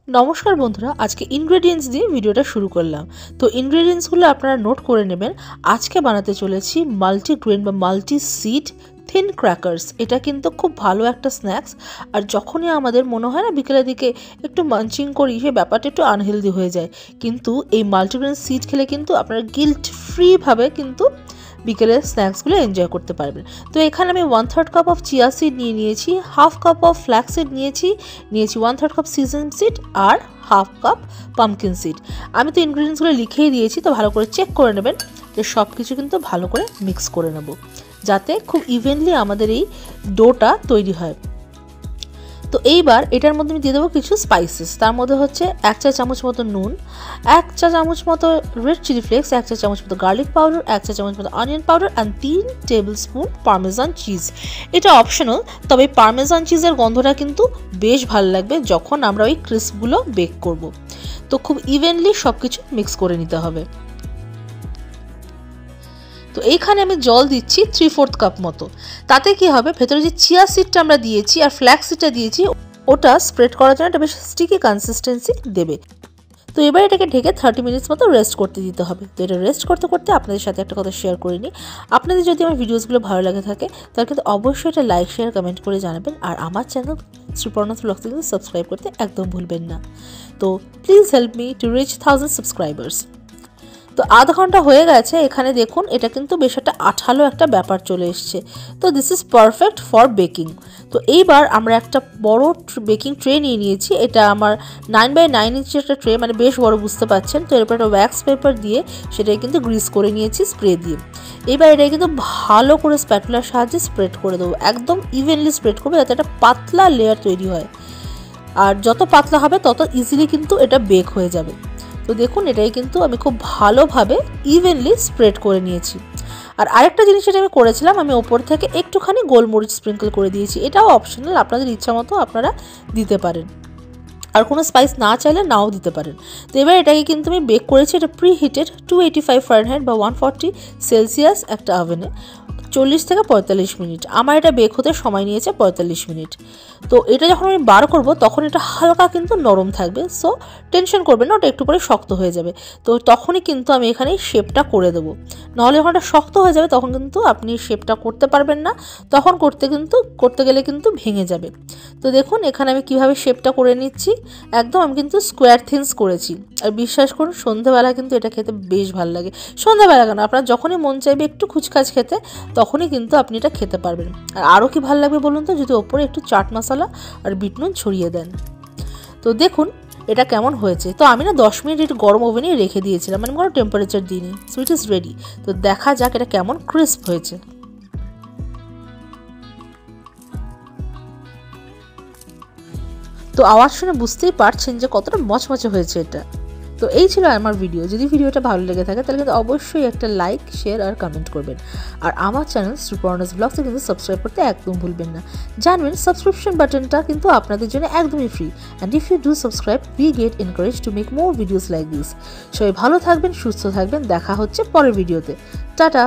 নমস্কার বন্ধুরা, আজকে ইনগ্রেডিয়েন্টস দিয়ে ভিডিওটা শুরু করলাম। তো ইনগ্রেডিয়েন্টসগুলো আপনারা নোট করে নেবেন। আজকে বানাতে চলেছি মাল্টিগ্রেন বা মাল্টি সিড থিন ক্র্যাকার্স। এটা কিন্তু খুব ভালো একটা স্ন্যাক্স। আর যখনই আমাদের মনে হয় না বিকেলের দিকে একটু মাঞ্চিং করি, সেই ব্যাপারটা একটু আনহেলদি হয়ে যায়, কিন্তু এই মাল্টিগ্রেন সিড খেলে কিন্তু আপনারা গিল্ট ফ্রিভাবে কিন্তু বিকেলের স্ন্যাক্সগুলো এনজয় করতে পারবেন। তো এখানে আমি 1/3 কাপ অফ চিয়া সিড নিয়েছি, half cup of flax seed নিয়েছি 1/3 কাপ সিজন সিড আর হাফ কাপ পামকিন সিড। আমি তো ইনগ্রিডিয়েন্টসগুলো লিখেই দিয়েছি, তো ভালো করে চেক করে নেবেন যে সব কিছু কিন্তু ভালো করে মিক্স করে নেব, যাতে খুব ইভেনলি আমাদের এই ডোটা তৈরি হয়। তো এইবার এটার মধ্যে আমি দিয়ে দেবো কিছু স্পাইসেস। তার মধ্যে হচ্ছে 1 চা চামচ মতো নুন, 1 চা চামচ মতো রেড চিলি ফ্লেক্স, 1 চা চামচ মতো গার্লিক পাউডার, 1 চা চামচ মতো অনিয়ন পাউডার আর 3 টেবিল স্পুন পার্মেজান চিজ। এটা অপশনাল, তবে পার্মেজান চিজের গন্ধটা কিন্তু বেশ ভালো লাগবে যখন আমরা ওই ক্রিস্পগুলো বেক করব। তো খুব ইভেনলি সব কিছু মিক্স করে নিতে হবে। তো এইখানে আমি জল দিচ্ছি 3/4 কাপ মতো। তাতে কি হবে, ভেতরে যে চিয়া সিডটা আমরা দিয়েছি আর ফ্ল্যাক্স সিডটা দিয়েছি, ওটা স্প্রেড করার জন্য একটা বেশ স্টিকি কনসিস্টেন্সি দেবে। তো এবার এটাকে ঢেকে 30 মিনিটস মতো রেস্ট করতে দিতে হবে। তো এটা রেস্ট করতে করতে আপনাদের সাথে একটা কথা শেয়ার করে নিই। আপনাদের যদি আমার ভিডিওসগুলো ভালো লাগে থাকে, তাহলে কিন্তু অবশ্যই এটা লাইক শেয়ার কমেন্ট করে জানাবেন। আর আমার চ্যানেল শ্রীপর্ণা ব্লগসে কিন্তু সাবস্ক্রাইব করতে একদম ভুলবেন না। তো please help me to reach 1000 subscribers. তো আধা ঘন্টা হয়ে গেছে, এখানে দেখুন এটা কিন্তু বেশ একটা আঠালো একটা ব্যাপার চলে এসছে। তো this is perfect for baking. তো এইবার আমরা একটা বড় বেকিং ট্রে নিয়ে নিয়েছি। এটা আমার 9x9 ইঞ্চের একটা ট্রে, মানে বেশ বড়, বুঝতে পারছেন। তো এরপর একটা ওয়্যাক্স পেপার দিয়ে সেটাকে কিন্তু গ্রিস করে নিয়েছি স্প্রে দিয়ে। এবার এটাকে কিন্তু ভালো করে স্প্যাটুলার সাহায্যে স্প্রেড করে দেবো, একদম ইভেনলি স্প্রেড করবে যাতে একটা পাতলা লেয়ার তৈরি হয়। আর যত পাতলা হবে তত ইজিলি কিন্তু এটা বেক হয়ে যাবে। তো দেখুন এটাই কিন্তু আমি খুব ভালোভাবে ইভেনলি স্প্রেড করে নিয়েছি। আর আরেকটা জিনিস যেটা আমি করেছিলাম, আমি ওপর থেকে একটুখানি গোলমরিচ স্প্রিঙ্কল করে দিয়েছি। এটাও অপশনাল, আপনাদের ইচ্ছা মতো আপনারা দিতে পারেন, আর কোনো স্পাইস না চাইলে নাও দিতে পারেন। তো এবার এটাকে কিন্তু আমি বেক করেছি, এটা প্রি হিটেড 285 ফারেনহাইট বা 140 সেলসিয়াস একটা ওভেনে 40 থেকে 45 মিনিট। আমার এটা বেক হতে সময় নিয়েছে 45 মিনিট। তো এটা যখন আমি বার করব তখন এটা হালকা কিন্তু নরম থাকবে, সো টেনশন করবেন না, ওটা একটু পরে শক্ত হয়ে যাবে। তো তখনই কিন্তু আমি এখানে শেপটা করে দেবো, নাহলে যখন এটা শক্ত হয়ে যাবে তখন কিন্তু আপনি শেপটা করতে পারবেন না, তখন করতে গেলে কিন্তু ভেঙে যাবে। তো দেখুন এখানে আমি কিভাবে শেপটা করে নিচ্ছি, একদম আমি কিন্তু স্কোয়ার থিনস করেছি। আর বিশ্বাস করুন সন্ধ্যাবেলা কিন্তু এটা খেতে বেশ ভালো লাগে। সন্ধ্যাবেলা কেন, আপনার যখনই মন চাইবে একটু খুচখাচ খেতে, তখনই কিন্তু আপনি এটা খেতে পারবেন। আর আরও কি ভালো লাগবে বলুন তো, যদি ওপরে একটু চাট মশলা আর বিট নুন ছড়িয়ে দেন। তো দেখুন এটা কেমন হয়েছে। তো আমি না 10 মিনিট গরম ওভেনে রেখে দিয়েছিলাম, মানে কোনো টেম্পারেচার দিইনি। So it is ready. তো দেখা যাক এটা কেমন ক্রিস্প হয়েছে। তো আওয়াজ শুনে বুঝতেই পারছেন যে কতটা মচমচে হয়েছে এটা। তো এই ছিল আমার ভিডিও। যদি ভিডিওটা ভালো লেগে থাকে তাহলে কিন্তু অবশ্যই একটা লাইক, শেয়ার আর কমেন্ট করবেন। আর আমার চ্যানেল শ্রীপর্ণাস ব্লগসে কিন্তু সাবস্ক্রাইব করতে একদম ভুলবেন না। জানবেন সাবস্ক্রিপশন বাটনটা কিন্তু আপনাদের জন্য একদমই free. And if you do subscribe we get encourage to make more videos like this. সবাই ভালো থাকবেন, সুস্থ থাকবেন, দেখা হচ্ছে পরের ভিডিওতে। টাটা।